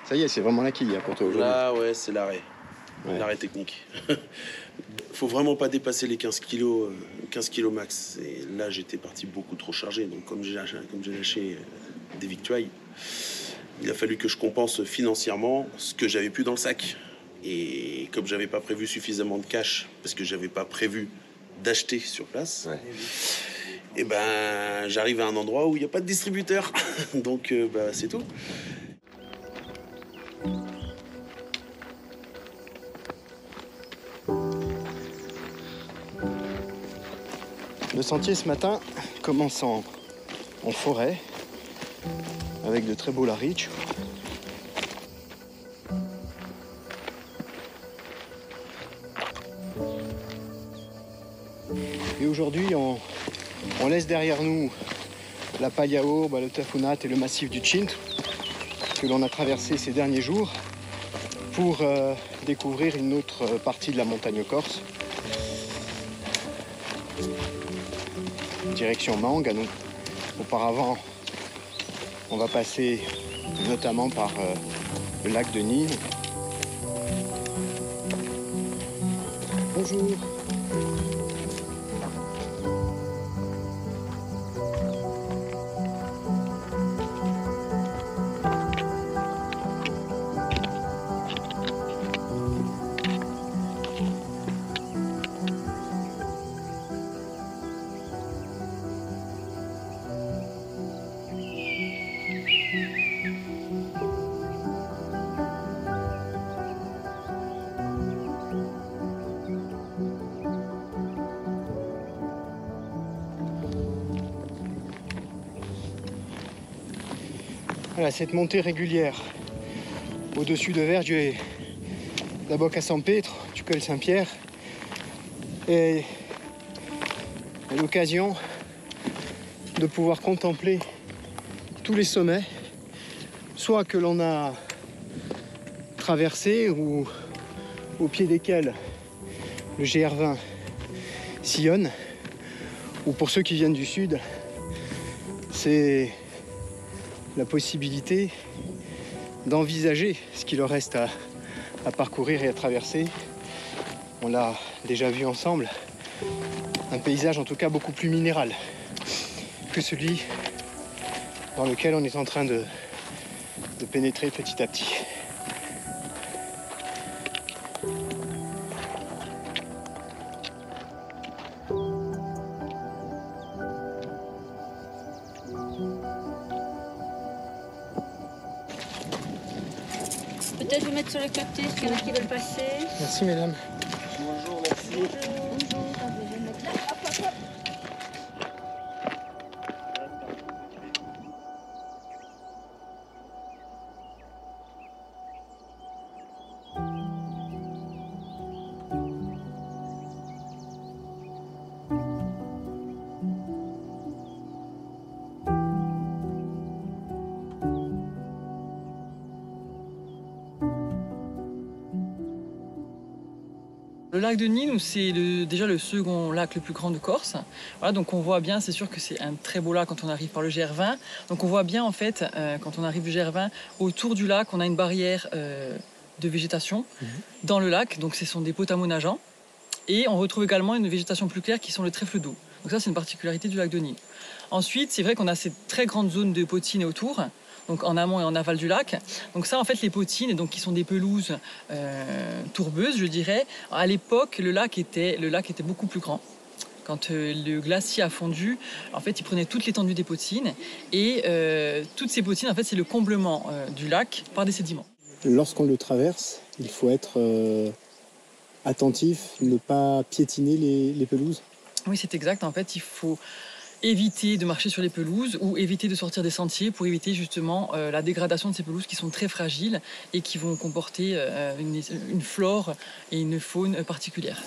Ça y est, c'est vraiment là qu'il y a pour toi aujourd'hui. Là, ouais, c'est l'arrêt. Ouais. L'arrêt technique. Faut vraiment pas dépasser les 15 kilos max. Et là, j'étais parti beaucoup trop chargé. Donc, comme j'ai lâché des victuailles, il a fallu que je compense financièrement ce que j'avais plus dans le sac. Et comme j'avais pas prévu suffisamment de cash, parce que j'avais pas prévu d'acheter sur place, Ouais. et ben, j'arrive à un endroit où il n'y a pas de distributeur. Donc, c'est tout. Le sentier ce matin commence en forêt avec de très beaux lariches. Et aujourd'hui, on laisse derrière nous la Pagliaurba, le Tafunat et le massif du Cint que l'on a traversé ces derniers jours pour découvrir une autre partie de la montagne corse. Direction Mangue. Donc, auparavant, on va passer notamment par le lac de Nîmes. Bonjour. Voilà, cette montée régulière au-dessus de Verge et la Bocca San Pietro, du col Saint-Pierre, est l'occasion de pouvoir contempler tous les sommets, soit que l'on a traversés ou au pied desquels le GR20 sillonne, ou pour ceux qui viennent du sud, c'est la possibilité d'envisager ce qu'il leur reste à parcourir et à traverser. On l'a déjà vu ensemble, un paysage en tout cas beaucoup plus minéral que celui dans lequel on est en train de pénétrer petit à petit. Peut-être vous mettre sur le côté, s'il y en a qui veulent passer. Merci mesdames. Bonjour, merci. Bonjour. Je vais mettre là. Hop, hop, hop. Le lac de Nîmes, c'est déjà le second lac le plus grand de Corse. Voilà, donc on voit bien, c'est sûr que c'est un très beau lac quand on arrive par le GR20. Donc on voit bien en fait, quand on arrive du GR20, autour du lac, on a une barrière de végétation dans le lac. Donc ce sont des potamons nageants. Et on retrouve également une végétation plus claire qui sont le trèfle d'eau. Donc ça, c'est une particularité du lac de Nîmes. Ensuite, c'est vrai qu'on a cette très grande zone de potines autour, donc en amont et en aval du lac. Donc ça, en fait, les potines, donc, qui sont des pelouses tourbeuses, je dirais. À l'époque, le lac était beaucoup plus grand. Quand le glacier a fondu, en fait, il prenait toute l'étendue des potines. Et toutes ces potines, en fait, c'est le comblement du lac par des sédiments. Lorsqu'on le traverse, il faut être attentif, ne pas piétiner les pelouses. Oui, c'est exact. En fait, il faut éviter de marcher sur les pelouses ou éviter de sortir des sentiers pour éviter justement la dégradation de ces pelouses qui sont très fragiles et qui vont comporter une flore et une faune particulières.